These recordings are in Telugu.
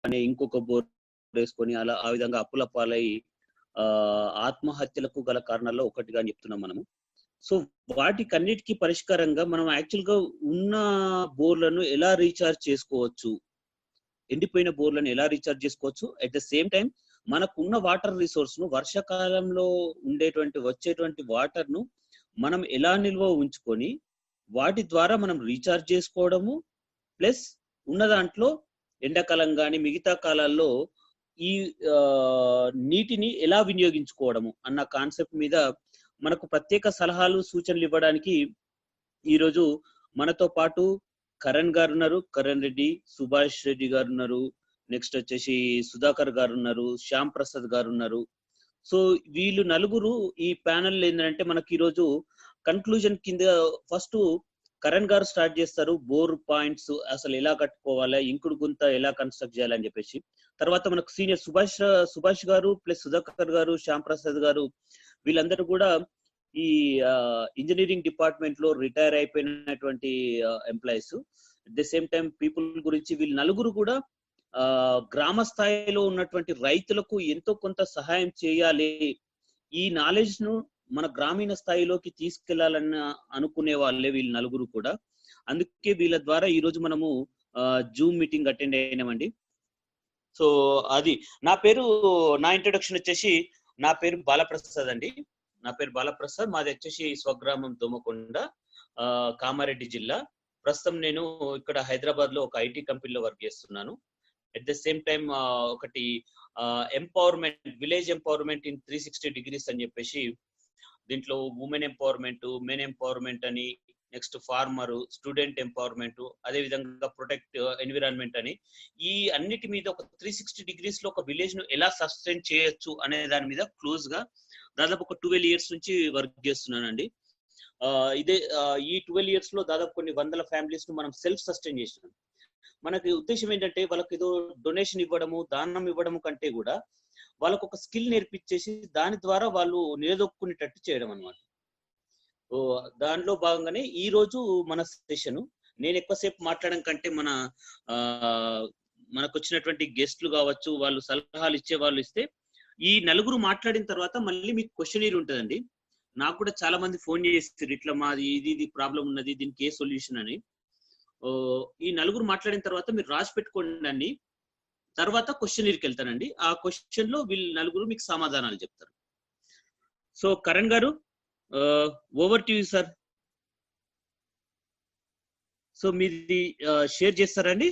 అనే ఇంకొక బోర్ వేసుకొని అలా ఆ విధంగా అప్పుల పాలై ఆత్మహత్యలకు గల కారణాల్లో ఒకటిగా అని చెప్తున్నాం మనము. సో వాటికన్నిటికీ పరిష్కారంగా మనం యాక్చువల్ గా ఉన్న బోర్లను ఎలా రీఛార్జ్ చేసుకోవచ్చు, ఎండిపోయిన బోర్లను ఎలా రీఛార్జ్ చేసుకోవచ్చు, అట్ ద సేమ్ టైం మనకున్న వాటర్ రిసోర్స్ ను వర్షాకాలంలో వచ్చేటువంటి వాటర్ ను మనం ఎలా నిల్వ ఉంచుకొని వాటి ద్వారా మనం రీఛార్జ్ చేసుకోవడము, ప్లస్ ఉన్న దాంట్లో ఎండాకాలం కానీ మిగతా కాలాల్లో ఈ నీటిని ఎలా వినియోగించుకోవడము అన్న కాన్సెప్ట్ మీద మనకు ప్రత్యేక సలహాలు సూచనలు ఇవ్వడానికి ఈరోజు మనతో పాటు కరణ్ గారు ఉన్నారు, కరణ్ రెడ్డి, సుభాష్ రెడ్డి గారు ఉన్నారు, నెక్స్ట్ వచ్చేసి సుధాకర్ గారు ఉన్నారు, శ్యామ్ ప్రసాద్ గారు ఉన్నారు. సో వీళ్ళు నలుగురు ఈ ప్యానెల్ ఏంటంటే మనకి ఈరోజు కన్క్లూజన్ కింద ఫస్ట్ కరణ్ గారు స్టార్ట్ చేస్తారు, బోర్ పాయింట్స్ అసలు ఎలా కట్టుకోవాలి, ఇంకుడు గుంత ఎలా కన్స్ట్రక్ట్ చేయాలని చెప్పేసి. తర్వాత మనకు సీనియర్ సుభాష్ గారు ప్లస్ సుధాకర్ గారు, శ్యామ్ ప్రసాద్ గారు వీళ్ళందరూ కూడా ఈ ఇంజనీరింగ్ డిపార్ట్మెంట్ లో రిటైర్ అయిపోయినటువంటి employees. At the same time people గురించి వీళ్ళు నలుగురు కూడా గ్రామ స్థాయిలో ఉన్నటువంటి రైతులకు ఎంతో కొంత సహాయం చేయాలి, ఈ నాలెడ్జ్ ను మన గ్రామీణ స్థాయిలోకి తీసుకెళ్లాలని అనుకునే వాళ్ళే వీళ్ళు నలుగురు కూడా. అందుకే వీళ్ళ ద్వారా ఈ రోజు మనము జూమ్ మీటింగ్ అటెండ్ అయినామండి. సో అది నా ఇంట్రొడక్షన్ వచ్చేసి నా పేరు బాలప్రసాద్ అండి. నా పేరు బాలప్రసాద్, మాది వచ్చేసి స్వగ్రామం దోమకొండ, కామారెడ్డి జిల్లా. ప్రస్తుతం నేను ఇక్కడ హైదరాబాద్ లో ఒక ఐటీ కంపెనీలో వర్క్ చేస్తున్నాను. అట్ ద సేమ్ టైం ఒకటి empowerment, village empowerment in 360 degrees అని చెప్పేసి దీంట్లో ఉమెన్ ఎంపవర్మెంట్, మెన్ ఎంపవర్మెంట్ అని, నెక్స్ట్ ఫార్మర్, స్టూడెంట్ ఎంపవర్మెంట్, అదే విధంగా ప్రొటెక్ట్ ఎన్విరాన్మెంట్ అని, ఈ అన్నిటి మీద ఒక 360 degrees లో ఒక విలేజ్ ను ఎలా సస్టైన్ చేయొచ్చు అనే దాని మీద క్లోజ్ గా దాదాపు ఒక 12 years నుంచి వర్క్ చేస్తున్నానండి. ఇదే ఈ 12 years లో దాదాపు కొన్ని వందల ఫ్యామిలీస్ ను మనం సెల్ఫ్ సస్టైన్ చేస్తున్నాం. మనకి ఉద్దేశం ఏంటంటే వాళ్ళకి ఏదో డొనేషన్ ఇవ్వడము, దానం ఇవ్వడము కంటే కూడా వాళ్ళకు ఒక స్కిల్ నేర్పించేసి దాని ద్వారా వాళ్ళు నిలదొక్కునేటట్టు చేయడం అనమాట. దానిలో భాగంగానే ఈ రోజు మన సెషన్. నేను ఎక్కువసేపు మాట్లాడడం కంటే మనకు వచ్చినటువంటి గెస్ట్లు కావచ్చు, వాళ్ళు సలహాలు ఇచ్చే వాళ్ళు ఇస్తే, ఈ నలుగురు మాట్లాడిన తర్వాత మళ్ళీ మీకు క్వశ్చనీర్ ఉంటుందండి. నాకు కూడా చాలా మంది ఫోన్ చేస్తారు, ఇట్లా మాది ఇది ప్రాబ్లం ఉన్నది, దీనికి ఏ సొల్యూషన్ అని. ఈ నలుగురు మాట్లాడిన తర్వాత మీరు రాసి పెట్టుకోండి అన్ని, తర్వాత క్వశ్చనీర్కి వెళ్తానండి. ఆ క్వశ్చన్ లో వీళ్ళు నలుగురు మీకు సమాధానాలు చెప్తారు. సో కరణ్ గారు, over to you sir. So మీది షేర్ చేస్తారండి?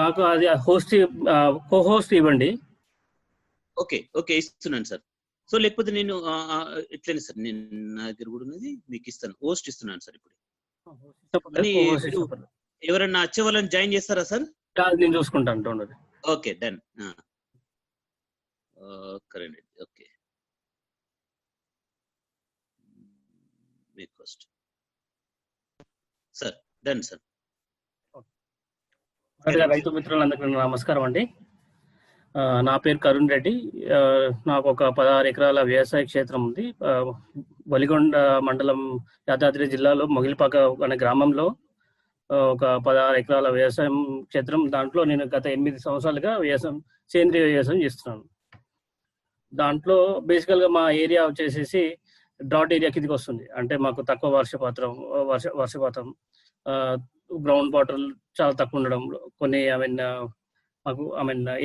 నాకు అది హోస్ట్ ఇవ్వండి. ఓకే ఇస్తున్నాను సార్. సో లేకపోతే నేను ఎట్లయినా సార్, నేను నా దగ్గర కూడా ఉన్నది మీకు ఇస్తాను, హోస్ట్ ఇస్తున్నాను సార్ ఇప్పుడు. ఎవరన్నా వచ్చే వాళ్ళని జాయిన్ చేస్తారా సార్? నేను చూసుకుంటాను. Okay done. Current okay request sir, done sir. రైతు మిత్రులందరికీ నమస్కారం అండి. నా పేరు కరుణ్ రెడ్డి. నాకు ఒక 16 ఎకరాల వ్యవసాయ క్షేత్రం ఉంది. వలిగొండ మండలం, యాదాద్రి జిల్లాలో మొగిలిపాక అనే గ్రామంలో ఒక 16 ఎకరాల వ్యవసాయం క్షేత్రం. దాంట్లో నేను గత 8 సంవత్సరాలుగా సేంద్రీయ వ్యవసాయం చేస్తున్నాను. దాంట్లో బేసికల్గా మా ఏరియా వచ్చేసేసి డ్రాట్ ఏరియా కిందకి వస్తుంది. అంటే మాకు తక్కువ వర్షపాతం, గ్రౌండ్ వాటర్ చాలా తక్కువ ఉండడం, కొన్ని మాకు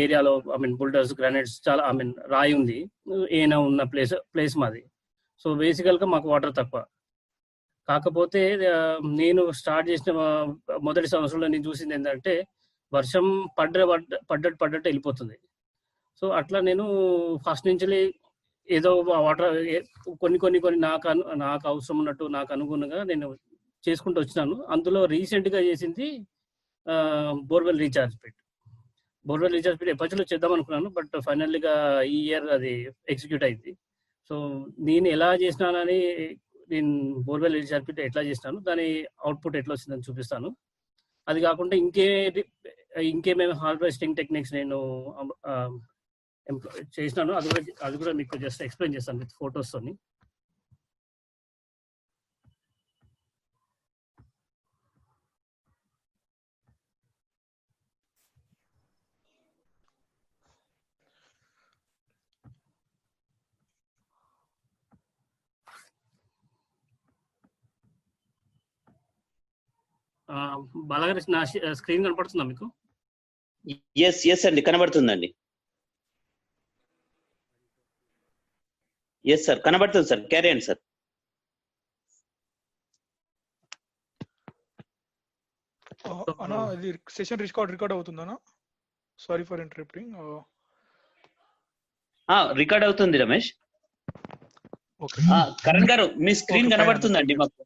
ఏరియాలో బుల్డర్స్, గ్రానైట్స్ చాలా రాయి ఉంది, ఏనా ఉన్న ప్లేస్ మాది. సో బేసికల్గా మాకు వాటర్ తక్కువ. కాకపోతే నేను స్టార్ట్ చేసిన మొదటి సంవత్సరంలో నేను చూసింది ఏంటంటే వర్షం పడ్డట్టు వెళ్ళిపోతుంది. సో అట్లా నేను ఫస్ట్ నుంచి ఏదో వాటర్ కొన్ని నాకు అవసరం ఉన్నట్టు నాకు అనుగుణంగా నేను చేసుకుంటూ వచ్చినాను. అందులో రీసెంట్గా చేసింది బోర్వెల్ రీఛార్జ్ పెట్టి ఎప్పటిలో చేద్దాం అనుకున్నాను, బట్ ఫైనల్గా ఈ ఇయర్ అది ఎగ్జిక్యూట్ అయింది. సో నేను ఎలా చేసినానని, నేను బోర్వెల్ రీఛార్జ్ పెట్టి ఎట్లా చేసినాను, దాని అవుట్పుట్ ఎట్లా వచ్చిందని చూపిస్తాను. అది కాకుండా ఇంకేమేమి హార్వెస్టింగ్ టెక్నిక్స్ నేను చేసినాను, అది కూడా మీకు జస్ట్ ఎక్స్ప్లెయిన్ చేస్తాను విత్ ఫొటోస్తోని. బాలాగారి నా స్క్రీన్ కనపడుతుందా మీకు? ఎస్ అండి, కనబడుతుందండి. ఎస్ సార్, కనబడుతుంది సార్, క్యారీ అండి సార్. అన్నా ఇది సెషన్ రికార్డ్ అవుతుందన్నా? Sorry for interrupting. రికార్డ్ అవుతుంది రమేష్. ఓకే కరణ్ గారు మీ స్క్రీన్ కనబడుతుందండి మాకు.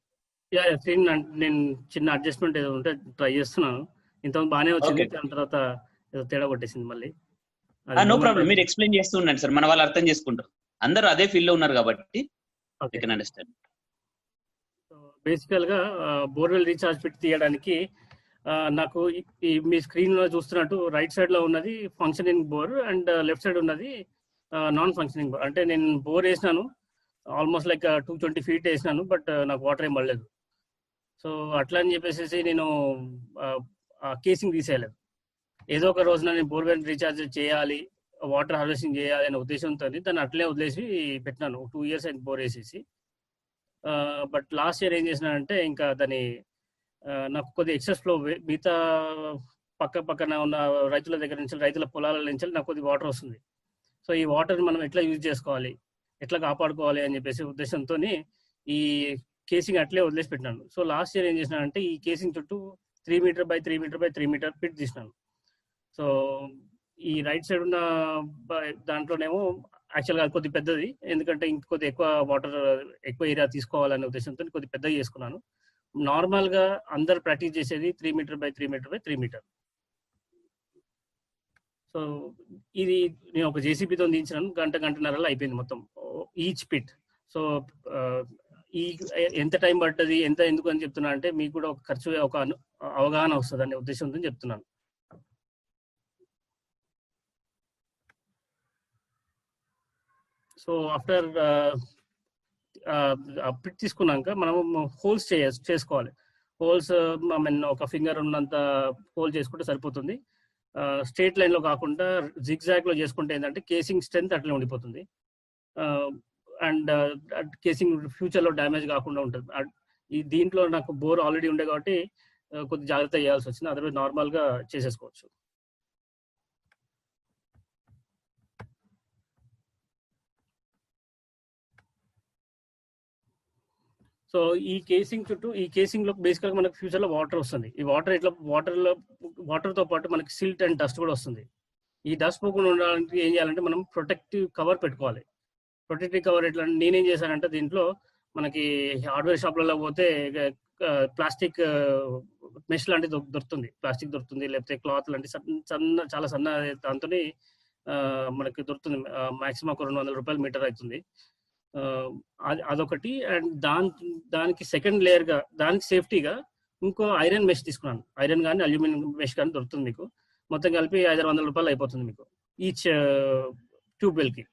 స్క్రీన్ నేను చిన్న అడ్జస్ట్మెంట్ ఏదో ఉంటే ట్రై చేస్తున్నాను. ఇంతకుముందు బాగానే వచ్చింది, దాని తర్వాత ఏదో తేడా కొట్టేసింది మళ్ళీ. నో ప్రాబ్లం, మీరు ఎక్స్ప్లెయిన్ చేస్తూ ఉండండి సార్, మన వాళ్ళు అర్థం చేసుకుంటారు. అందరూ అదే ఫీల్డ్ లో ఉన్నారు కాబట్టి అండర్స్టాండ్. బేసికల్ గా బోర్వెల్ రీఛార్జ్ పెట్టి తీయడానికి నాకు మీ స్క్రీన్ లో చూస్తున్నట్టు రైట్ సైడ్ లో ఉన్నది functioning bore and left side ఉన్నది నాన్ ఫంక్షనింగ్ బోర్. అంటే నేను బోర్ వేసినాను, ఆల్మోస్ట్ లైక్ 220 feet వేసినాను, బట్ నాకు వాటర్ ఏం పడలేదు. సో అట్లా అని చెప్పేసి నేను కేసింగ్ తీసేయలేదు. ఏదో ఒక రోజున నేను బోర్వెల్ రీఛార్జ్ చేయాలి, వాటర్ హార్వెస్టింగ్ చేయాలి అనే ఉద్దేశంతో దాన్ని అట్లే వదిలేసి పెట్టినాను. 2 years అయింది బోర్ వేసేసి. బట్ లాస్ట్ ఇయర్ ఏం చేసినానంటే ఇంకా దాని నాకు కొద్దిగా ఎక్సెస్ ఫ్లో, మిగతా పక్కన ఉన్న రైతుల దగ్గర నుంచి, రైతుల పొలాల నుంచి నాకు కొద్దిగా వాటర్ వస్తుంది. సో ఈ వాటర్ని మనం ఎట్లా యూజ్ చేసుకోవాలి, ఎట్లా కాపాడుకోవాలి అని చెప్పేసి ఉద్దేశంతో ఈ కేసింగ్ అట్లే వదిలేసి పెట్టినాను. సో లాస్ట్ ఇయర్ ఏం చేసినానంటే ఈ కేసింగ్ చుట్టూ 3 meter by 3 meter by 3 meter pit తీసినాను. సో ఈ రైట్ సైడ్ ఉన్న దాంట్లోనేమో యాక్చువల్గా అది కొద్ది పెద్దది, ఎందుకంటే ఇంకొద్ది ఎక్కువ ఏరియా తీసుకోవాలనే ఉద్దేశంతో కొద్ది పెద్దగా చేసుకున్నాను. నార్మల్ గా అందరు ప్రాక్టీస్ చేసేది 3 meter by 3 meter by 3 meter. So ఇది నేను ఒక జేసీబీతో దించినాను, గంటన్నరలో అయిపోయింది మొత్తం ఈచ్ పిట్. సో ఈ ఎంత టైం పడుతుంది, ఎందుకు అని చెప్తున్నా అంటే మీకు కూడా ఒక ఖర్చు, ఒక అవగాహన వస్తుంది అనే ఉద్దేశంతో చెప్తున్నాను. సో ఆఫ్టర్ పిట్ తీసుకున్నాక మనము హోల్స్ చేసుకోవాలి. హోల్స్ ఒక ఫింగర్ ఉన్నంత హోల్ చేసుకుంటే సరిపోతుంది. స్ట్రేట్ లైన్ లో కాకుండా జిగ్జాగ్ లో చేసుకుంటే ఏంటంటే కేసింగ్ స్ట్రెంత్ అట్లే ఉండిపోతుంది అండ్ కేసింగ్ ఫ్యూచర్ లో డ్యామేజ్ కాకుండా ఉంటుంది. దీంట్లో నాకు బోర్ ఆల్రెడీ ఉండే కాబట్టి కొద్ది జాగ్రత్త చేయాల్సి వచ్చింది, అదర్వైజ్ నార్మల్ గా చేసేసుకోవచ్చు. సో ఈ కేసింగ్ లో బేసికల్ గా మనకు ఫ్యూచర్ లో వాటర్ వస్తుంది. ఈ వాటర్ తో పాటు మనకి సిల్ట్ అండ్ డస్ట్ కూడా వస్తుంది. ఈ డస్ట్ పోకుండా ఉండడానికి ఏం చేయాలంటే మనం ప్రొటెక్టివ్ కవర్ పెట్టుకోవాలి. ప్రొటెక్టివ్ కవర్ ఎట్లా, నేనేం చేశానంటే దీంట్లో మనకి హార్డ్వేర్ షాప్లలో పోతే ప్లాస్టిక్ మెష్ లాంటిది దొరుకుతుంది, ప్లాస్టిక్ దొరుకుతుంది, లేకపోతే క్లాత్ లాంటి చాలా సన్న దాంతో మనకి దొరుకుతుంది. మాక్సిమం ఒక 200 రూపాయలు మీటర్ అవుతుంది. అదొకటి. అండ్ దానికి సెకండ్ లేయర్ గా, దానికి సేఫ్టీగా ఇంకో ఐరన్ మెష్ తీసుకున్నాను. ఐరన్ కానీ అల్యూమినియం మెష్ కానీ దొరుకుతుంది మీకు. మొత్తం కలిపి 500 రూపాయలు అయిపోతుంది మీకు ఈచ్ ట్యూబ్వెల్ కి.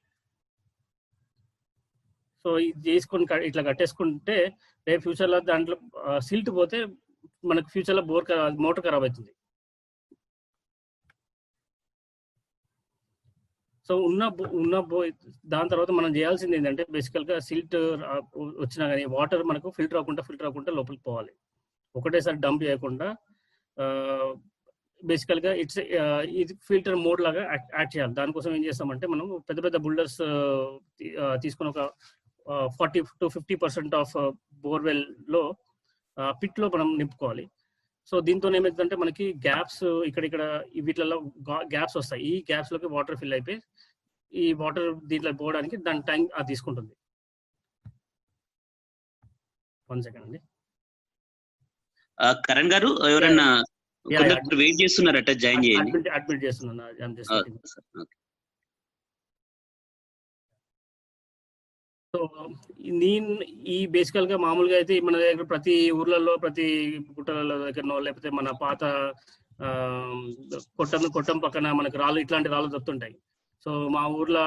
సో ఇది చేసుకొని ఇట్లా కట్టేసుకుంటే రేపు ఫ్యూచర్ లో దాంట్లో సిల్ట్ పోతే మనకు ఫ్యూచర్ లో మోటార్ ఖరాబ్ అవుతుంది. సో దాని తర్వాత మనం చేయాల్సింది ఏంటంటే బేసికల్ గా సిల్ట్ వచ్చినా కానీ వాటర్ మనకు ఫిల్టర్ అవ్వకుండా లోపలికి పోవాలి. ఒకటేసారి డంప్ చేయకుండా బేసికల్ గా ఇది ఫిల్టర్ మోడ్ లాగా యాడ్ చేయాలి. దానికోసం ఏం చేస్తామంటే మనం పెద్ద బుల్డర్స్ తీసుకుని ఒక 40 to 50% ఆఫ్ బోర్వెల్ లో పిట్ లో మనం నింపుకోవాలి. సో దీంతో ఏమైతుందంటే మనకి గ్యాప్స్ ఇక్కడ వీటిలలో గ్యాప్స్ వస్తాయి. ఈ గ్యాప్స్ లోకి వాటర్ ఫిల్ అయిపోయి ఈ వాటర్ దీంట్లో పోవడానికి దాని టైం అది తీసుకుంటుంది. 1 second అండి. కరణ్ గారు ఎవరైనా వెయిట్ చేస్తున్నారట, జాయిన్ చేయండి. అడ్మిట్ చేస్తున్నాను. సో ఈ బేసికల్ గా మామూలుగా అయితే మన దగ్గర ప్రతి ఊర్లలో, ప్రతి గుట్టలలో దగ్గరనో, లేకపోతే మన పాత కొట్టం పక్కన మనకి రాళ్ళు, ఇట్లాంటి రాళ్ళు దొరుకుతుంటాయి. సో మా ఊర్లో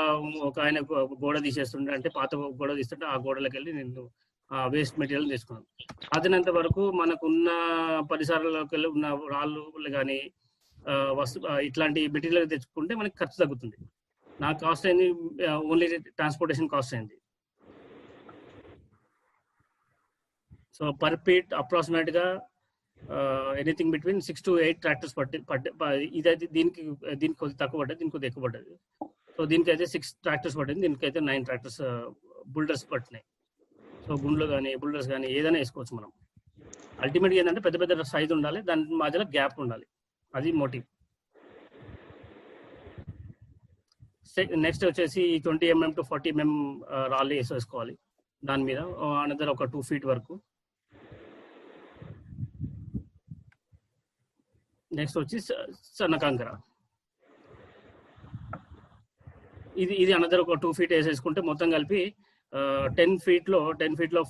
ఒక ఆయన గోడ తీసేస్తుంటే, అంటే పాత గోడ తీస్తుంటే ఆ గోడలోకి వెళ్ళి నేను వేస్ట్ మెటీరియల్ తీసుకున్నాను. అదినంత వరకు మనకున్న పరిసరాల్లోకి వెళ్ళి ఉన్న రాళ్ళు కానీ ఇట్లాంటి మెటీరియల్ తెచ్చుకుంటే మనకి ఖర్చు తగ్గుతుంది. నాకు కాస్ట్ అయింది ఓన్లీ ట్రాన్స్పోర్టేషన్ కాస్ట్ అయింది. సో పర్ పీట్ అప్రాక్సిమేట్ గా ఎనీథింగ్ బిట్వీన్ 6 to 8 ట్రాక్టర్స్ ఇదైతే దీనికి కొద్దిగా తక్కువ పడ్డది, దీనికి కొద్దిగా ఎక్కువ పడ్డది. సో దీనికైతే 6 ట్రాక్టర్స్ పట్టింది, దీనికైతే 9 ట్రాక్టర్స్ బుల్డర్స్ పట్టినాయి. సో గుండ్లు కానీ బుల్డర్స్ కానీ ఏదైనా వేసుకోవచ్చు మనం. అల్టిమేట్గా ఏంటంటే పెద్ద పెద్ద సైజ్ ఉండాలి, దాని మధ్యలో గ్యాప్ ఉండాలి, అది మోటివ్. నెక్స్ట్ వచ్చేసి 20 mm to 40 mm రాళ్ళు వేసుకోవాలి. దాని మీద అనదర్ ఒక 2 feet వరకు. నెక్స్ట్ వచ్చి సన్న కంకర, ఇది అనదర్ ఒక 2 feet వేసేసుకుంటే మొత్తం కలిపి 10 feet లో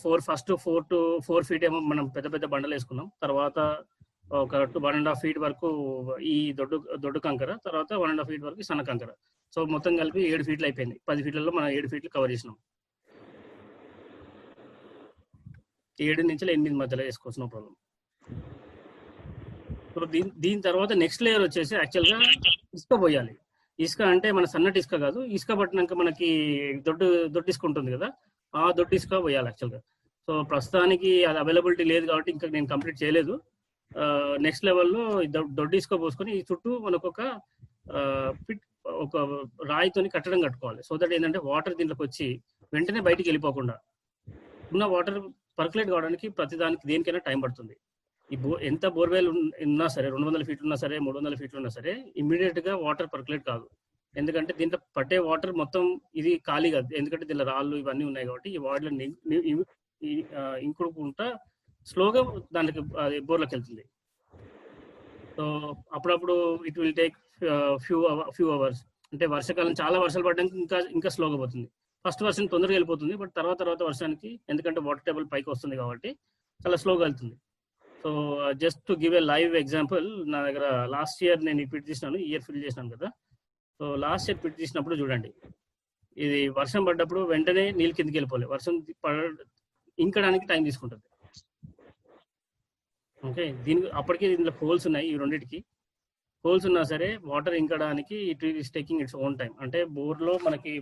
4 feet ఏమో మనం పెద్ద పెద్ద బండలు వేసుకున్నాం. తర్వాత ఒక 1.5 feet వరకు ఈ దొడ్డు కంకర, తర్వాత 1.5 feet వరకు సన్న కంకర. సో మొత్తం కలిపి 7 feet అయిపోయింది. 10 feet మనం 7 feet కవర్ చేసినాం. 7 నుంచి 8 మధ్యలో వేసుకోవచ్చు, నో ప్రాబ్లం. సో దీని తర్వాత నెక్స్ట్ లేయర్ వచ్చేసి యాక్చువల్గా ఇసుక పోయాలి. ఇసుక అంటే మన సన్నటి ఇసుక కాదు, ఇసుక పట్టినాక మనకి దొడ్డు ఇసుక ఉంటుంది కదా, ఆ దొడ్డు ఇసుక పోయాలి యాక్చువల్గా. సో ప్రస్తుతానికి అది అవైలబిలిటీ లేదు కాబట్టి ఇంకా నేను కంప్లీట్ చేయలేదు. నెక్స్ట్ లెవెల్లో దొడ్డు ఇసుక పోసుకొని ఈ చుట్టూ మనకు ఒక రాయితోని కట్టడం కట్టుకోవాలి. సో దట్ ఏంటంటే వాటర్ దీంట్లోకి వచ్చి వెంటనే బయటికి వెళ్ళిపోకుండా ఉన్న వాటర్ పర్కులేట్ కావడానికి ప్రతిదానికి దేనికైనా టైం పడుతుంది. ఎంత బోర్వెల్ ఉన్నా సరే, 200 feet ఉన్నా సరే, 300 feet ఉన్నా సరే, ఇమ్మీడియట్ గా వాటర్ పర్కులేట్ కాదు. ఎందుకంటే దీంట్లో పట్టే వాటర్ మొత్తం ఇది ఖాళీ కాదు, ఎందుకంటే దీనిలో రాళ్ళు ఇవన్నీ ఉన్నాయి కాబట్టి ఈ వాటర్ ఇంకుడుకుంటా స్లోగా దానికి బోర్లోకి వెళ్తుంది. సో అప్పుడప్పుడు it will take few hours. అంటే వర్షాకాలం చాలా వర్షాలు పడడానికి ఇంకా స్లోగా పోతుంది. ఫస్ట్ వర్షం తొందరగా వెళ్ళిపోతుంది, బట్ తర్వాత వర్షానికి ఎందుకంటే వాటర్ టేబుల్ పైకి వస్తుంది కాబట్టి చాలా స్లోగా వెళ్తుంది. So just to give a live example, నా దగ్గర లాస్ట్ ఇయర్ నేను పిట్ తీసినాను, ఇయర్ ఫిల్ చేసినాను కదా. సో లాస్ట్ ఇయర్ పిట్ తీసినప్పుడు చూడండి, ఇది వర్షం పడ్డప్పుడు వెంటనే నీళ్ళు కిందకి వెళ్ళిపోలేదు, వర్షం ఇంకడానికి టైం తీసుకుంటుంది. ఓకే, అప్పటికే దీంట్లో హోల్స్ ఉన్నాయి, ఈ రెండింటికి హోల్స్ ఉన్నా సరే వాటర్ ఇంకడానికి it is taking its own time. అంటే బోర్లో మనకి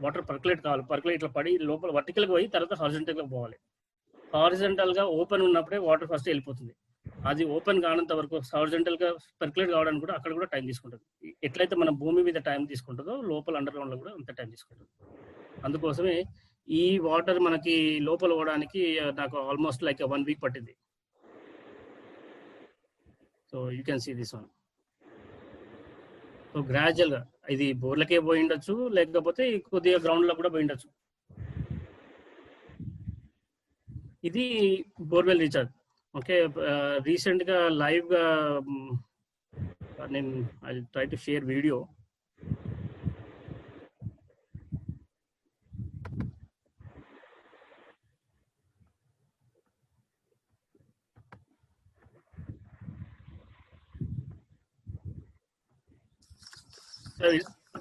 వాటర్ పర్కులేట్ కావాలి, పర్కులేట్ ఇట్లా పడి లోపల వర్టికల్గా పోయి తర్వాత హారిజంటల్గా పోవాలి. హారిజంటల్ గా ఓపెన్ ఉన్నప్పుడే వాటర్ ఫస్ట్ వెళ్ళిపోతుంది. అది ఓపెన్ కానంత వరకు హారిజంటల్ గా పర్కులేట్ కావడానికి కూడా అక్కడ కూడా టైం తీసుకుంటుంది. ఎట్లయితే మన భూమి మీద టైం తీసుకుంటుందో లోపల అండర్ గ్రౌండ్ లో కూడా అంత టైం తీసుకుంటుంది. అందుకోసమే ఈ వాటర్ మనకి లోపల పోవడానికి నాకు ఆల్మోస్ట్ లైక్ 1 week పట్టింది. So you can see this one. So gradual గా ఇది బోర్లకే పోయి ఉండొచ్చు, లేకపోతే కొద్దిగా గ్రౌండ్ లో కూడా పోయి ఉండొచ్చు. ఇది బోర్వెల్ రీఛార్జ్. ఓకే, రీసెంట్ గా లైవ్ గా నేను I try to share video.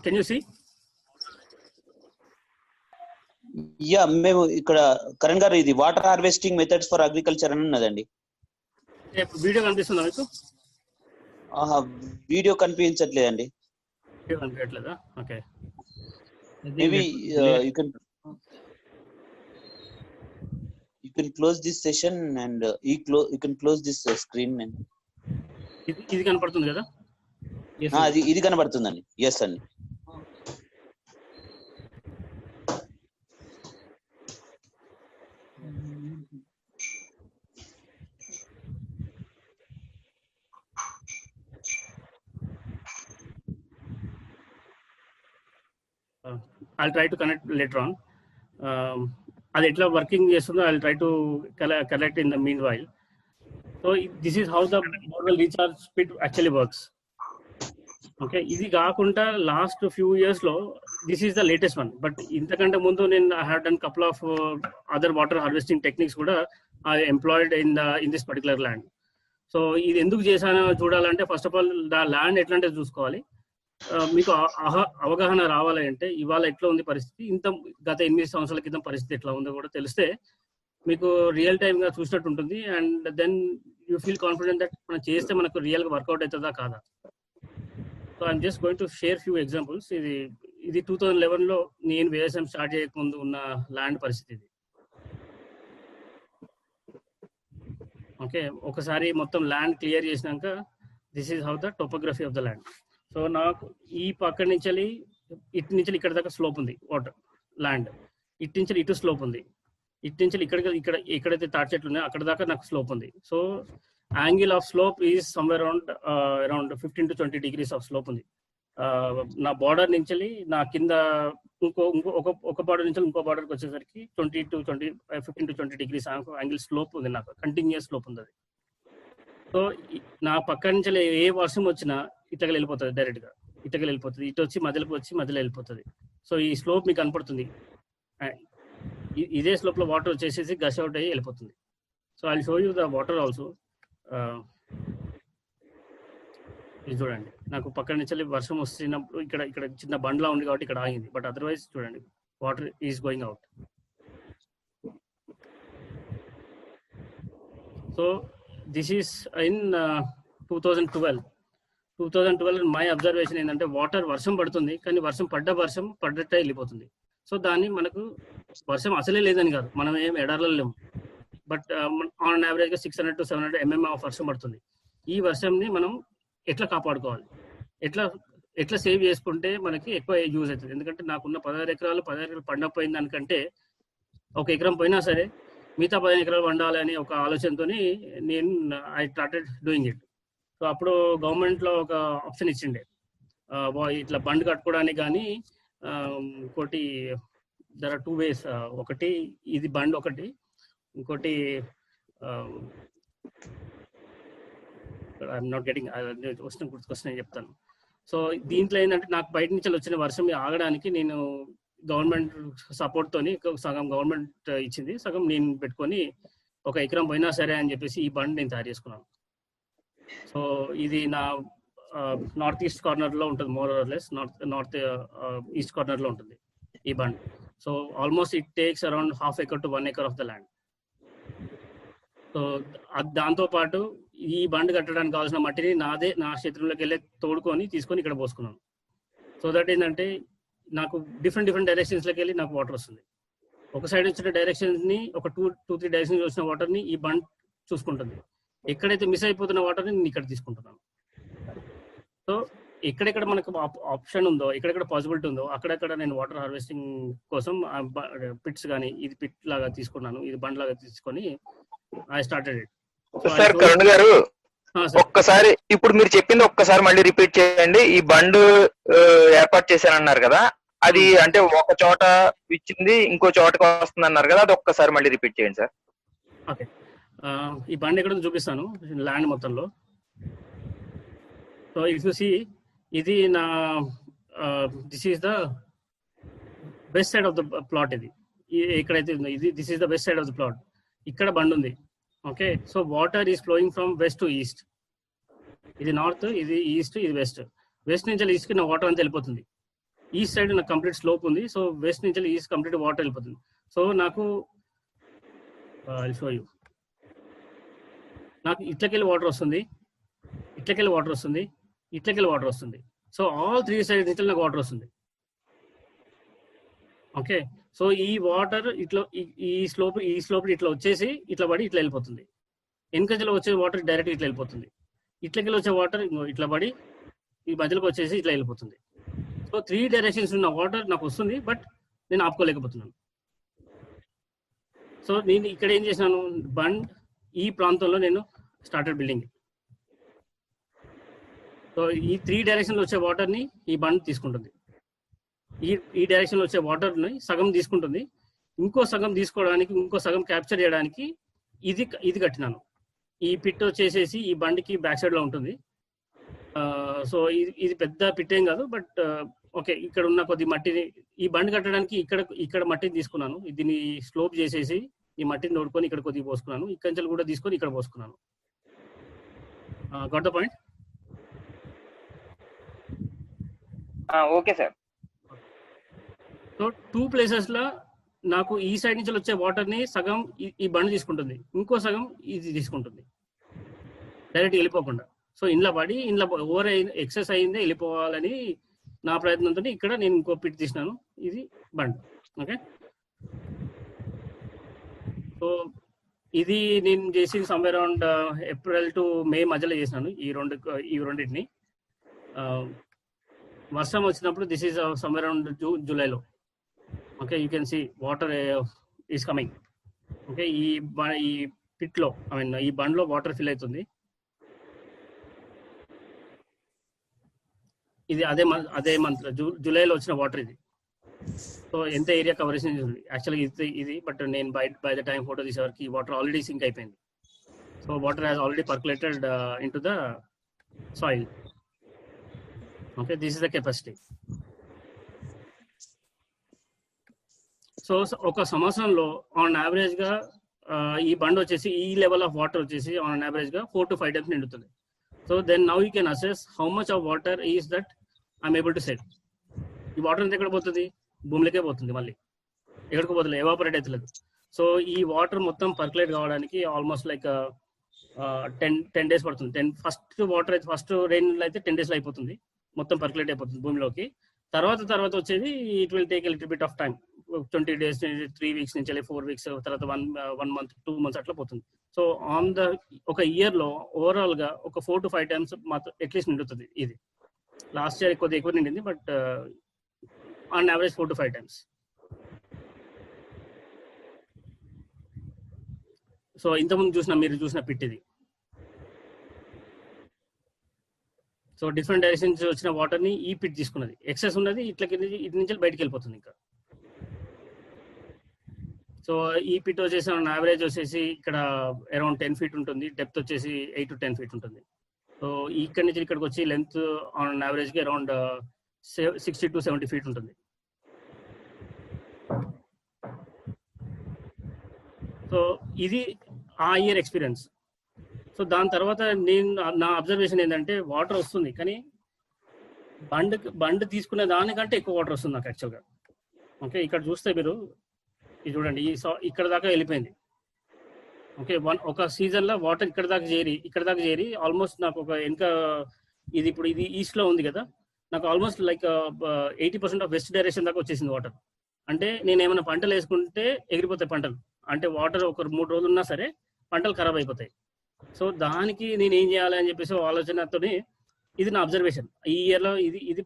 Can you see? Ya, మేము ఇక్కడ కరణ్ గారు ఇది water harvesting methods for agriculture అని ఉన్నదండి. వీడియో కనిపిస్తుందా మీకు? వీడియో కనిపించట్లేదండి. వీడియో కనిపించట్లేదా? Okay, maybe you can close this session and you can close this screen. ఇది కనపడుతుంది కదా? ఇది కనబడుతుందండి. ఎస్ అండి. I'll try to connect later on. అది ఎట్లా వర్కింగ్ చేస్తుందో I'll try to collect in the meanwhile. So this is how the borewell recharge pit actually works. Okay, ఇది కాకుండా లాస్ట్ ఫ్యూ ఇయర్స్ లో this is the latest one. But ఇంతకంటే ముందు నేను I have done couple of other water harvesting techniques కూడా I employed in this particular land. So ఇది ఎందుకు చేశానో చూడాలంటే first of all the land ఎట్లా అంటే చూసుకోవాలి. మీకు అవగాహన రావాలి అంటే ఇవాళ ఎట్లా ఉంది పరిస్థితి, గత 8 సంవత్సరాల క్రితం పరిస్థితి ఎట్లా ఉందో కూడా తెలిస్తే మీకు రియల్ టైమ్ గా చూసినట్టు ఉంటుంది. And then you feel confident that మనం చేస్తే మనకు రియల్ గా వర్కౌట్ అవుతుందా కాదా. So I'm just going to share few examples. ఇది 2011 లో నేను వ్యవసాయం స్టార్ట్ చేయకముందు ఉన్న ల్యాండ్ పరిస్థితి ఇది. ఓకే, ఒకసారి మొత్తం ల్యాండ్ క్లియర్ చేసినాక this is how the topography of the land. So నాకు ఈ పక్క నుంచి ఇటు నుంచి ఇక్కడ దాకా స్లోప్ ఉంది, వాటర్ ల్యాండ్ ఇటు నుంచి ఇటు స్లోప్ ఉంది, ఇటు నుంచి ఎక్కడైతే తాటి చెట్లు ఉన్నాయో అక్కడ దాకా నాకు స్లోప్ ఉంది. So angle of slope is somewhere around 15 to 20 degrees of slope ఉంది. నా బార్డర్ నుంచి నా కింద ఒక బార్డర్ నుంచి ఇంకో బార్డర్కి వచ్చేసరికి 15 to 20 degrees యాంగిల్ స్లోప్ ఉంది, నాకు కంటిన్యూస్ స్లోప్ ఉంది అది. సో నా పక్క నుంచి ఏ వర్షం వచ్చినా ఇటకలు వెళ్ళిపోతుంది, డైరెక్ట్గా ఇటకలు వెళ్ళిపోతుంది, ఇటు వచ్చి మధ్యలో వెళ్ళిపోతుంది. సో ఈ స్లోప్ మీకు కనపడుతుంది, ఇదే స్లోప్లో వాటర్ వచ్చేసేసి గష్ అవుట్ అయ్యి వెళ్ళిపోతుంది. So I show you the water also. ఇది చూడండి, నాకు పక్కన నుంచి వర్షం వస్తున్నప్పుడు ఇక్కడ చిన్న బండ్లా ఉంది కాబట్టి ఇక్కడ ఆగింది, బట్ అదర్వైజ్ చూడండి water is going out. So this is in 2012 my observation ఏంటంటే వర్షం పడుతుంది కానీ వర్షం పడ్డట్టే వెళ్ళిపోతుంది. సో దాన్ని మనకు వర్షం అసలే లేదని కాదు, మనం ఏం ఎడార్లో లేము, బట్ ఆన్ యావరేజ్గా 600 to 700 mm ఆఫ్ వర్షం పడుతుంది. ఈ వర్షంని మనం ఎట్లా కాపాడుకోవాలి, ఎట్లా సేవ్ చేసుకుంటే మనకి ఎక్కువ యూజ్ అవుతుంది. ఎందుకంటే నాకున్న 16 ఎకరాలు పండకపోయిన దానికంటే 1 ఎకరం పోయినా సరే మిగతా 15 ఎకరాలు పండాలని ఒక ఆలోచనతో నేను I started doing it. So అప్పుడు గవర్నమెంట్లో ఒక ఆప్షన్ ఇచ్చిండే, ఇట్లా బండ్ కట్టుకోవడానికి. కానీ ఇంకోటి దర్ ఆర్ 2 ways. ఒకటి ఇది బండ్, ఒకటి ఇంకోటి ఐఎమ్ నాట్ గెటింగ్ గుర్తుకొచ్చిన చెప్తాను. సో దీంట్లో ఏంటంటే నాకు బయట నుంచి వచ్చిన వర్షం ఆగడానికి నేను గవర్నమెంట్ సపోర్ట్ తోని సగం గవర్నమెంట్ ఇచ్చింది, సగం నేను పెట్టుకొని 1 ఎకరం పోయినా సరే అని చెప్పేసి ఈ బండ్ నేను తయారు చేసుకున్నాను. సో ఇది నా నార్త్ ఈస్ట్ కార్నర్ లో ఉంటుంది, more or less north east corner లో ఉంటుంది ఈ bund. So almost it takes around 1/2 acre to 1 acre of the land. So దాంతో పాటు ఈ బండ్ కట్టడానికి కావాల్సిన మట్టిని నా క్షేత్రంలోకి వెళ్ళి తీసుకొని ఇక్కడ పోసుకున్నాను. సో దట్ ఏంటంటే నాకు డిఫరెంట్ డైరెక్షన్స్లోకి వెళ్ళి నాకు వాటర్ వస్తుంది. ఒక సైడ్ వచ్చిన డైరెక్షన్స్ ని ఒక 2-3 డైరెక్షన్స్ వచ్చిన వాటర్ ని ఈ బండ్ చూసుకుంటుంది. ఎక్కడైతే మిస్ అయిపోతున్న వాటర్ ని నేను ఇక్కడ తీసుకుంటున్నాను. సో ఎక్కడెక్కడ మనకు ఆప్షన్ ఉందో, ఎక్కడెక్కడ పాసిబిలిటీ ఉందో అక్కడెక్కడ నేను వాటర్ హార్వెస్టింగ్ కోసం పిట్స్ కానీ, ఇది పిట్ లాగా తీసుకున్నాను, ఇది బండ్ లాగా తీసుకొని I started it. Sir Karun గారు, ఒక్కసారి ఇప్పుడు మీరు చెప్పింది ఒక్కసారి మళ్ళీ రిపీట్ చేయండి. ఈ బండ్ ఏర్పాటు చేశానన్నారు కదా, అది అంటే ఒక చోట ఇచ్చింది ఇంకో చోటకి వస్తుంది అన్నారు కదా, అది ఒక్కసారి మళ్ళీ రిపీట్ చేయండి సార్. ఓకే, ఈ బండ్ ఎక్కడ చూపిస్తాను ల్యాండ్ మొత్తంలో. సో ఇఫ్ యు సీ, ఇది నా this is the west side of the plot. ఇది ఎక్కడైతే ఉందో this is the west side of the plot. ఇక్కడ బండ్ ఉంది. Okay, so water is flowing from west to east. ఇది నార్త్, ఇది ఈస్ట్, ఇది వెస్ట్. వెస్ట్ నుంచి ఈస్ట్కి నా వాటర్ అంతా వెళ్ళిపోతుంది. ఈస్ట్ సైడ్ నాకు కంప్లీట్ స్లోప్ ఉంది. సో వెస్ట్ నుంచి ఈస్ట్ కంప్లీట్ వాటర్ వెళ్ళిపోతుంది. సో నాకు షో యూ, నాకు ఇట్లకెళ్ళి వాటర్ వస్తుంది, ఇట్లకెళ్ళి వాటర్ వస్తుంది, ఇట్లకెళ్ళి వాటర్ వస్తుంది. సో ఆల్ 3 సైడ్ నుంచి నాకు వాటర్ వస్తుంది. ఓకే, సో ఈ వాటర్ ఇట్లా ఈ స్లోప్ ఇట్లా వచ్చేసి ఇట్లా పడి ఇట్లా వెళ్ళిపోతుంది. వెనకలో వచ్చే వాటర్ డైరెక్ట్ ఇట్లా వెళ్ళిపోతుంది. ఇట్లకెళ్ళి వచ్చే వాటర్ ఇట్లా పడి ఈ మధ్యలోకి వచ్చేసి ఇట్లా వెళ్ళిపోతుంది. సో 3 డైరెక్షన్స్ ఉన్న వాటర్ నాకు వస్తుంది, బట్ నేను ఆపుకోలేకపోతున్నాను. సో నేను ఇక్కడ ఏం చేసినాను, బండ్ ఈ ప్రాంతంలో నేను స్టార్టెడ్ బిల్డింగ్. సో ఈ 3 డైరెక్షన్లో వచ్చే వాటర్ని ఈ బండ్ తీసుకుంటుంది. ఈ డైరెక్షన్లో వచ్చే వాటర్ని సగం తీసుకుంటుంది. ఇంకో సగం తీసుకోవడానికి, ఇంకో సగం క్యాప్చర్ చేయడానికి ఇది కట్టినాను. ఈ పిట్ వచ్చేసేసి ఈ బండికి బ్యాక్ సైడ్ లో ఉంటుంది. సో ఇది పెద్ద పిట్ ఏం కాదు, బట్ ఓకే, ఇక్కడ ఉన్న కొద్ది మట్టిని ఈ బండి కట్టడానికి ఇక్కడ మట్టిని తీసుకున్నాను. దీన్ని స్లోప్ చేసేసి ఈ మట్టిని తోడుకొని ఇక్కడ కొద్దిగా పోసుకున్నాను. ఇక్కడ నుంచి కూడా తీసుకొని ఇక్కడ పోసుకున్నాను. Got the point? Okay sir. So 2 places లో నాకు ఈ సైడ్ నుంచి వచ్చే వాటర్ ని సగం ఈ బండి తీసుకుంటుంది, ఇంకో సగం ఇది తీసుకుంటుంది, డైరెక్ట్ వెళ్ళిపోకుండా. సో ఇంట్లో ఓవర్ ఎక్సెస్ అయిందే వెళ్ళిపోవాలని నా ప్రయత్నంతో ఇక్కడ నేను ఇంకో పిట్ తీసినాను. ఇది బండ్. ఓకే, సో ఇది నేను చేసి somewhere around April to May మధ్యలో చేసినాను ఈ రెండింటిని. వర్షం వచ్చినప్పుడు దిస్ ఈజ్ సమ్వేర్ అరౌండ్ జూలైలో. Okay, you can see water is coming. Okay, ఈ పిట్ లో ఈ బండ్లో వాటర్ ఫిల్ అవుతుంది. ఇది అదే మంత్ జూలైలో వచ్చిన వాటర్ ఇది. సో ఎంత ఏరియా కవరేజ్ ఉంది యాక్చువల్గా ఇది బట్ నేను బై ద టైం ఫోటో తీసేవారికి వాటర్ ఆల్రెడీ సింక్ అయిపోయింది. So water has already percolated into the soil. Okay, this is the capacity. So ఒక సంవత్సరంలో ఆన్ యావరేజ్ గా ఈ బండ్ వచ్చేసి ఈ లెవెల్ ఆఫ్ వాటర్ వచ్చేసి ఆన్ యావరేజ్ గా 4 to 5 times నిండుతుంది. So then now you can assess how much of water is that I'm able to set. ఈ వాటర్ అంతా ఎక్కడ పోతుంది? భూమిలోకే పోతుంది, మళ్ళీ ఎక్కడికి పోతుంది, ఎవాపరేట్ అవుతలేదు. సో ఈ వాటర్ మొత్తం పర్కులేట్ కావడానికి ఆల్మోస్ట్ లైక్ 10 days పడుతుంది. ఫస్ట్ రెయిన్ అయితే 10 days అయిపోతుంది, మొత్తం పర్కులేట్ అయిపోతుంది భూమిలోకి. తర్వాత వచ్చేది it will take little bit of time, 20 days, 3 weeks నుంచి 4 weeks, తర్వాత 1 month 2 months అట్లా పోతుంది. సో ఒక ఇయర్ లో ఓవరాల్ గా ఒక 4 to 5 times మాత్రం అట్లీస్ట్ నిండుతుంది. ఇది లాస్ట్ ఇయర్ కొద్దిగా ఎక్కువ నిండింది, but on average 4 to 5 times. So ఇంతకుముందు మీరు చూసిన పిట్ ఇది. సో డిఫరెంట్ డైరెక్షన్స్ వచ్చిన వాటర్ ని ఈ పిట్ తీసుకున్నది. ఎక్సెస్ ఉన్నది ఇటు నుంచి బయటకు వెళ్ళిపోతుంది ఇంకా. సో ఈ పిట్ వచ్చేసి ఆన్ యావరేజ్ వచ్చేసి ఇక్కడ అరౌండ్ 10 feet ఉంటుంది, డెప్త్ వచ్చేసి 8 to 10 feet ఉంటుంది. సో ఇక్కడి నుంచి ఇక్కడికి వచ్చి లెంత్ ఆన్ యావరేజ్ కి అరౌండ్ 60 to 70 feet ఉంటుంది. సో ఇది ఆ ఇయర్ ఎక్స్పీరియన్స్. సో దాని తర్వాత నా అబ్జర్వేషన్ ఏంటంటే వాటర్ వస్తుంది, కానీ బండ్ తీసుకునే దానికంటే ఎక్కువ వాటర్ వస్తుంది నాకు యాక్చువల్గా. ఓకే, ఇక్కడ చూస్తే మీరు ఇది చూడండి, ఇక్కడ దాకా వెళ్ళిపోయింది. ఓకే, ఒక సీజన్ లో వాటర్ ఇక్కడ దాకా చేరి ఆల్మోస్ట్ నాకు ఒక ఇప్పుడు ఇది ఈస్ట్ లో ఉంది కదా, నాకు almost like 80% of west direction దాకా వచ్చేసింది వాటర్. అంటే నేను ఏమైనా పంటలు వేసుకుంటే ఎగిరిపోతాయి పంటలు, అంటే వాటర్ ఒక 3 రోజులు ఉన్నా సరే పంటలు ఖరాబ్ అయిపోతాయి. సో దానికి నేను ఏం చేయాలి అని చెప్పేసి ఆలోచనతో ఇది నా అబ్జర్వేషన్. ఈ ఇయర్ లో ఇది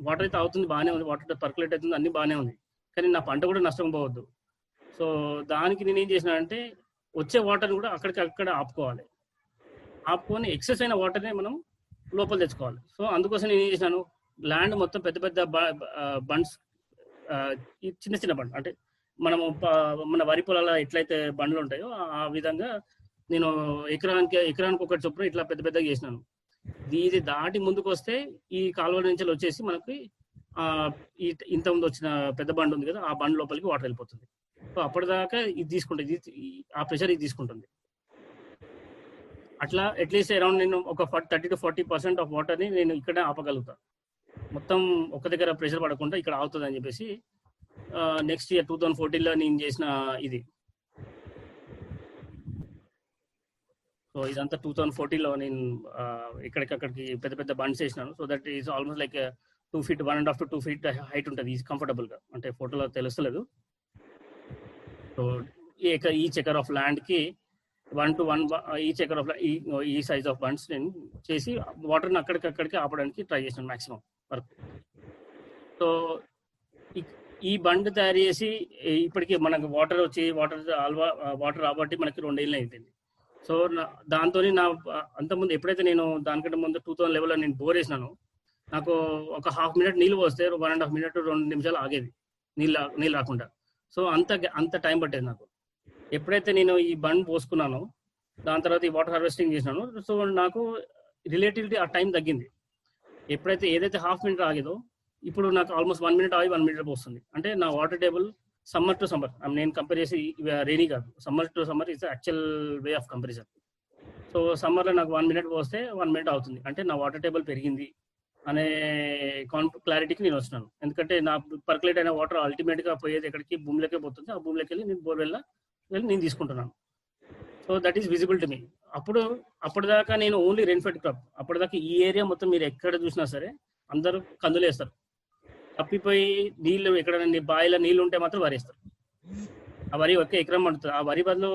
వాటర్ అయితే అవుతుంది, బాగానే ఉంది, వాటర్ పర్కులేట్ అవుతుంది, అన్ని బాగానే ఉంది, కానీ నా పంట కూడా నష్టం పోవద్దు. సో దానికి నేను ఏం చేసిన అంటే వచ్చే వాటర్ కూడా అక్కడ ఆపుకొని ఎక్సెస్ అయిన వాటర్ని మనం లోపల తెచ్చుకోవాలి. సో అందుకోసం నేను ఏం చేశాను, ల్యాండ్ మొత్తం పెద్ద బండ్స్, చిన్న బండ్ అంటే మన వరి పొలాల ఎట్లయితే బండ్లు ఉంటాయో ఆ విధంగా నేను ఎకరానికి ఒకటి చొప్పున ఇట్లా పెద్దగా చేసినాను. ఇది దాటి ముందుకు వస్తే ఈ కాలువ నుంచి వచ్చేసి మనకి ఇంత ముందు వచ్చిన పెద్ద బండ్ ఉంది కదా, ఆ బండ్ లోపలికి వాటర్ వెళ్ళిపోతుంది. సో అప్పటిదాకా ఇది తీసుకుంటుంది, ఆ ప్రెషర్ ఇది తీసుకుంటుంది. అట్లా అట్లీస్ట్ అరౌండ్ నేను ఒక 30 to 40% ఆఫ్ వాటర్ని నేను ఇక్కడే ఆపగలుగుతాను. మొత్తం ఒక దగ్గర ప్రెషర్ పడకుండా ఇక్కడ అవుతుంది అని చెప్పేసి నెక్స్ట్ ఇయర్ 2014లో నేను చేసిన ఇది. సో ఇదంతా 2014లో నేను ఇక్కడికి పెద్ద బండ్స్ వేసినాను. So that is almost like 2 feet 1.5 to 2 feet height ఉంటుంది కంఫర్టబుల్ గా, అంటే ఫోటోలో తెలుస్తలేదు. So each acre of land కి 1 to 1 ఈచ్ ఎకర్ ఆఫ్ ఈ సైజ్ ఆఫ్ బండ్స్ నేను చేసి వాటర్ని అక్కడికి ఆపడానికి ట్రై చేసినాను మాక్సిమం వరకు. సో ఈ బండ్ తయారు చేసి ఇప్పటికి మనకు వాటర్ రాబట్టి మనకి 2 ఏళ్ళు అయిపోయింది. సో దాంతో అంతకుముందు ఎప్పుడైతే నేను దానికంటే ముందు 2011లో నేను బోర్ వేసినాను, నాకు ఒక 1/2 minute నీళ్ళు పోస్తే 1.5 minute 2 నిమిషాలు ఆగేది నీళ్ళు రాకుండా. సో అంత టైం పట్టేది నాకు. ఎప్పుడైతే నేను ఈ బండ్ పోసుకున్నానో దాని తర్వాత ఈ వాటర్ హార్వెస్టింగ్ చేసినాను, సో నాకు రిలేటివిటీ ఆ టైం తగ్గింది. ఎప్పుడైతే ఏదైతే 1/2 minute ఆగేదో ఇప్పుడు నాకు ఆల్మోస్ట్ 1 minute ఆగి 1 minute పోస్తుంది. అంటే నా water table summer to summer, నేను కంపేర్ చేసి రెయినీ కాదు, summer to summer is actual way of comparison. So సమ్మర్లో నాకు 1 minute పోస్తే 1 minute అవుతుంది, అంటే నా వాటర్ టేబుల్ పెరిగింది అనే క్లారిటీకి నేను వస్తున్నాను. ఎందుకంటే నా పర్కులేట్ అయిన వాటర్ అల్టిమేట్ గా పోయేది ఎక్కడికి, భూమిలోకే పోతుంది. ఆ భూమిలోకి వెళ్ళి నేను బోర్వెల్ వెళ్ళి నేను తీసుకుంటున్నాను. So that is visible to me. అప్పటిదాకా నేను ఓన్లీ రెయిన్ఫెడ్ క్రాప్. అప్పటిదాకా ఈ ఏరియా మొత్తం మీరు ఎక్కడ చూసినా సరే అందరూ కందులు వేస్తారు. తప్పిపోయి నీళ్లు ఎక్కడైనా బావిలో నీళ్లు ఉంటే మాత్రం వారేస్తారు. ఆ వరి ఒక ఎకరం పండుతుంది. ఆ వరి బదులు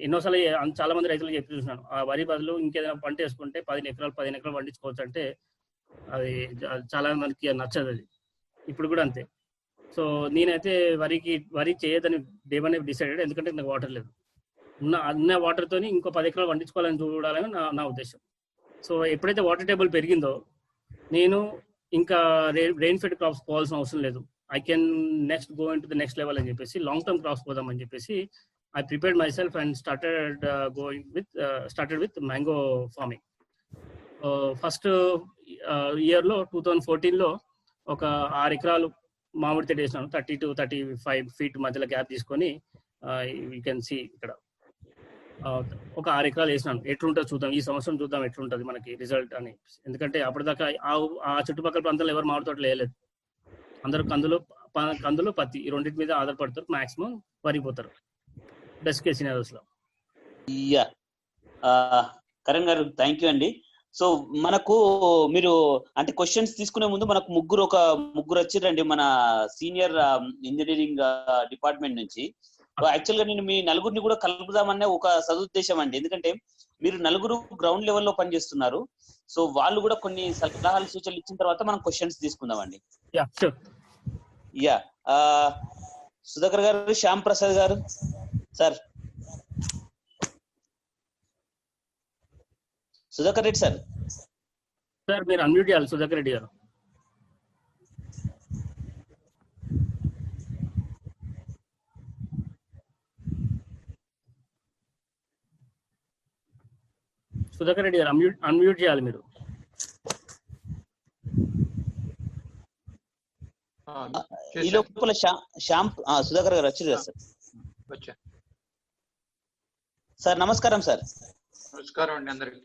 ఎన్నోసార్లు చాలా మంది రైతులు చెప్పి చూసినాను, ఆ వరి బదులు ఇంకేదైనా పంట వేసుకుంటే 15 ఎకరాలు పండించుకోవచ్చు అంటే అది చాలా మందికి నచ్చదు అది. ఇప్పుడు కూడా అంతే. సో నేనైతే వరి చేయదని డే వన్ డిసైడెడ్, ఎందుకంటే నాకు వాటర్ లేదు. ఉన్న వాటర్ తోని ఇంకో 10 ఎకరాలు పండించుకోవాలని చూడాలని నా ఉద్దేశం. సో ఎప్పుడైతే వాటర్ టేబుల్ పెరిగిందో నేను ఇంకా రెయిన్ ఫెడ్ క్రాప్స్ పోవాల్సిన అవసరం లేదు, I can next go in to the next level అని చెప్పేసి లాంగ్ టర్మ్ క్రాప్స్ పోదామని చెప్పేసి I prepared my self and started with mango farming. First ఇయర్లో 2014లో ఒక 6 ఎకరాలు మామిడి తోట వేసినాను. 30 to 35 feet మధ్యలో గ్యాప్ తీసుకొని యూ కెన్ సీ ఇక్కడ ఒక 6 ఎకరాలు వేసినాను. ఎట్లుంటుంది చూద్దాం, ఈ సంవత్సరం చూద్దాం ఎట్లుంటుంది మనకి రిజల్ట్ అని. ఎందుకంటే అప్పటిదాకా ఆ చుట్టుపక్కల ప్రాంతంలో ఎవరు మామిడి తోటలు వేయలేదు. అందరూ కందులు పత్తి ఈ రెండింటి మీద ఆధారపడతారు, మాక్సిమం వరిపోతారు బెస్ట్ కేస్ సినారియోస్ లో. యా కరణ్ గారు థ్యాంక్ యూ అండి. సో మనకు మీరు అంటే క్వశ్చన్స్ తీసుకునే ముందు మనకు ముగ్గురు వచ్చిరండి మన సీనియర్ ఇంజనీరింగ్ డిపార్ట్మెంట్ నుంచి. యాక్చువల్ గా నేను మీ నలుగురిని కూడా కలుపుదామనే ఒక సదుద్దేశం అండి, ఎందుకంటే మీరు నలుగురు గ్రౌండ్ లెవెల్లో పనిచేస్తున్నారు. సో వాళ్ళు కూడా కొన్ని సలహాలు సూచనలు ఇచ్చిన తర్వాత మనం క్వశ్చన్స్ తీసుకుందామండి. యా సుధాకర్ గారు, శ్యామ్ ప్రసాద్ గారు సార్, సుధాకర్ రెడ్డి సార్ మీరు అన్మ్యూట్ చేయాలి. సుధాకర్ రెడ్డి గారు అన్మ్యూట్ చేయాలి మీరు. ఈ లోపల శ్యామ్ సుధాకర్ గారు వచ్చారు కదా సార్. సార్ నమస్కారం సార్. నమస్కారం అండి అందరికి.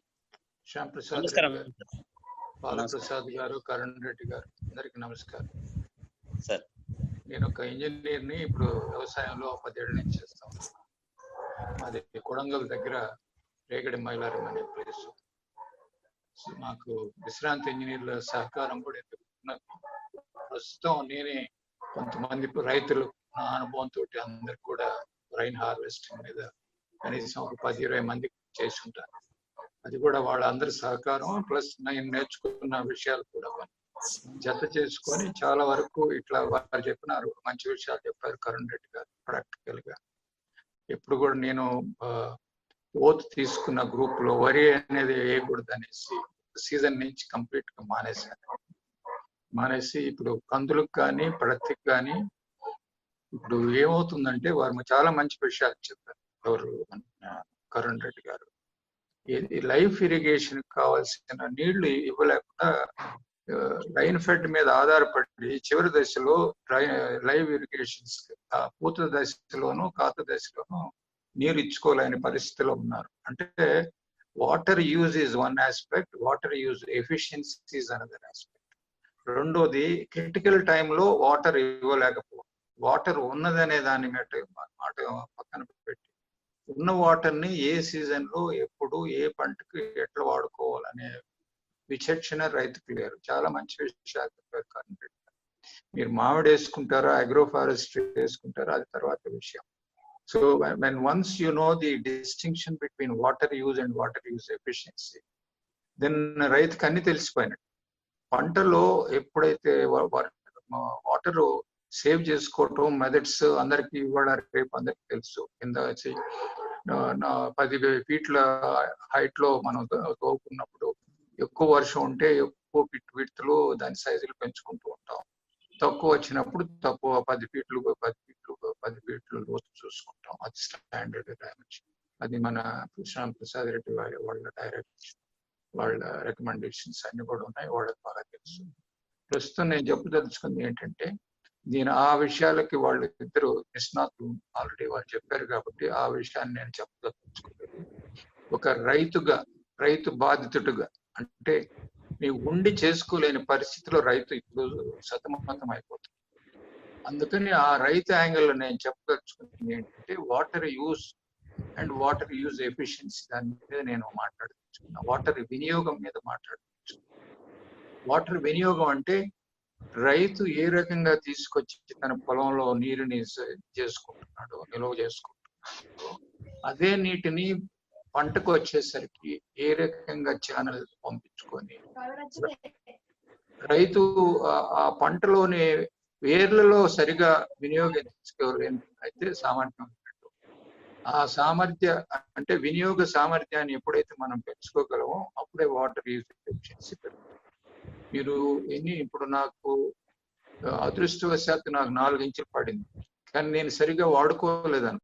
శ్యామ్ ప్రసాద్ బాలప్రసాద్ గారు, కరణ్ రెడ్డి గారు, అందరికి నమస్కారం సార్. నేను ఒక ఇంజనీర్ ని, ఇప్పుడు వ్యవసాయంలో 10 ఏళ్ళ నుంచి చేస్తాను. మాది కొడంగల్ దగ్గర రేగడి మైలారం అనే ప్లేస్. మాకు విశ్రాంతి ఇంజనీర్ల సహకారం కూడా ఎందుకు ప్రస్తుతం నేనే కొంతమంది రైతులు నా అనుభవంతో అందరికి కూడా రైన్ హార్వెస్టింగ్ మీద కనీసం ఒక 10-20 మందికి చేసి ఉంటాను. అది కూడా వాళ్ళందరి సహకారం ప్లస్ నేను నేర్చుకున్న విషయాలు కూడా జత చేసుకొని చాలా వరకు ఇట్లా వారు చెప్పినారు, మంచి విషయాలు చెప్పారు కరుణ్ రెడ్డి గారు. ప్రాక్టికల్ గా ఎప్పుడు కూడా నేను ఓత్ తీసుకున్న గ్రూప్ లో వరి అనేది వేయకూడదు అనేసి సీజన్ నుంచి కంప్లీట్ గా మానేసి ఇప్పుడు కందులకు కానీ పడతికి కానీ ఇప్పుడు ఏమవుతుందంటే వారు చాలా మంచి విషయాలు చెప్పారు ఎవరు కరుణ్ రెడ్డి గారు. లైఫ్ ఇరిగేషన్ కావాల్సిన నీళ్లు ఇవ్వలేకుండా లైన్ ఫెడ్ మీద ఆధారపడి చివరి దశలో లైవ్ ఇరిగేషన్స్ పూత దశలోనూ కాత దశలోనూ నీరు ఇచ్చుకోలేని పరిస్థితిలో ఉన్నారు. అంటే water use is one aspect, water use efficiency is another aspect. రెండోది క్రిటికల్ టైంలో వాటర్ ఇవ్వలేకపోవడం, వాటర్ ఉన్నదనే దాని మాట పక్కన పెట్టి ఉన్న వాటర్ ని ఏ సీజన్ లో ఎప్పుడు ఏ పంటకు ఎట్లా వాడుకోవాలనే విచక్షణ రైతుకు లేరు. చాలా మంచి విషయాలు చెప్పారు కరణ్ రెడ్డి గారు. మీరు మామిడి వేసుకుంటారా, అగ్రో ఫారెస్ట్రీ వేసుకుంటారా, అది తర్వాత విషయం. So when once you know the distinction between water use and water use efficiency, then రైతుకి అన్ని తెలిసిపోయినట్టు. పంటలో ఎప్పుడైతే వాటర్ సేవ్ చేసుకోవటం మెథడ్స్ అందరికి ఇవాళ రేపు అందరికి తెలుసు. కింద వచ్చి 10 ఫీట్ల హైట్ లో మనం తోకున్నప్పుడు ఎక్కువ వర్షం ఉంటే ఎక్కువ విడ్త్లో దాని సైజులు పెంచుకుంటూ ఉంటాం. తక్కువ వచ్చినప్పుడు తక్కువ 10 ఫీట్లు లోతు చూసుకుంటాం. అది స్టాండర్డ్ డైమెన్షన్. అది మన శ్యామ్ ప్రసాద్ రెడ్డి వాళ్ళ డైరెక్షన్, వాళ్ళ రికమెండేషన్స్ అన్ని కూడా ఉన్నాయి, వాళ్ళకి బాగా తెలుసు. ప్రస్తుతం నేను చెప్పదలుచుకుంది ఏంటంటే, నేను ఆ విషయాలకి వాళ్ళు ఇద్దరు నిష్ణాతులు ఆల్రెడీ వాళ్ళు చెప్పారు కాబట్టి ఆ విషయాన్ని నేను చెప్పదలుచుకున్నాను. ఒక రైతు బాధితుడుగా, అంటే నీవు ఉండి చేసుకోలేని పరిస్థితిలో రైతు ఇప్పుడు సతమతం అయిపోతుంది. అందుకని ఆ రైతు యాంగిల్లో నేను చెప్పదలుచుకున్నది ఏంటంటే, water use and water use efficiency దాని మీద నేను మాట్లాడుతున్నా. వాటర్ వినియోగం మీద మాట్లాడుతున్నా. వాటర్ వినియోగం అంటే రైతు ఏ రకంగా తీసుకొచ్చి తన పొలంలో నీరుని చేసుకుంటున్నాడు, నిల్వ చేసుకుంటున్నాడు, అదే నీటిని పంటకు వచ్చేసరికి ఏ రకంగా ఛానల్ పంపించుకొని రైతు ఆ పంటలోని వేర్లలో సరిగా వినియోగించుకోలేనైతే సామర్థ్యం ఉన్నట్టు. ఆ సామర్థ్య అంటే వినియోగ సామర్థ్యాన్ని ఎప్పుడైతే మనం పెంచుకోగలమో అప్పుడే వాటర్ యూజ్ ఎఫిషియన్సీ పెరుగుతుంది. మీరు ఇప్పుడు నాకు అదృష్టవశాత్తు నాకు 4 ఇంచులు పడింది, కానీ నేను సరిగా వాడుకోలేదను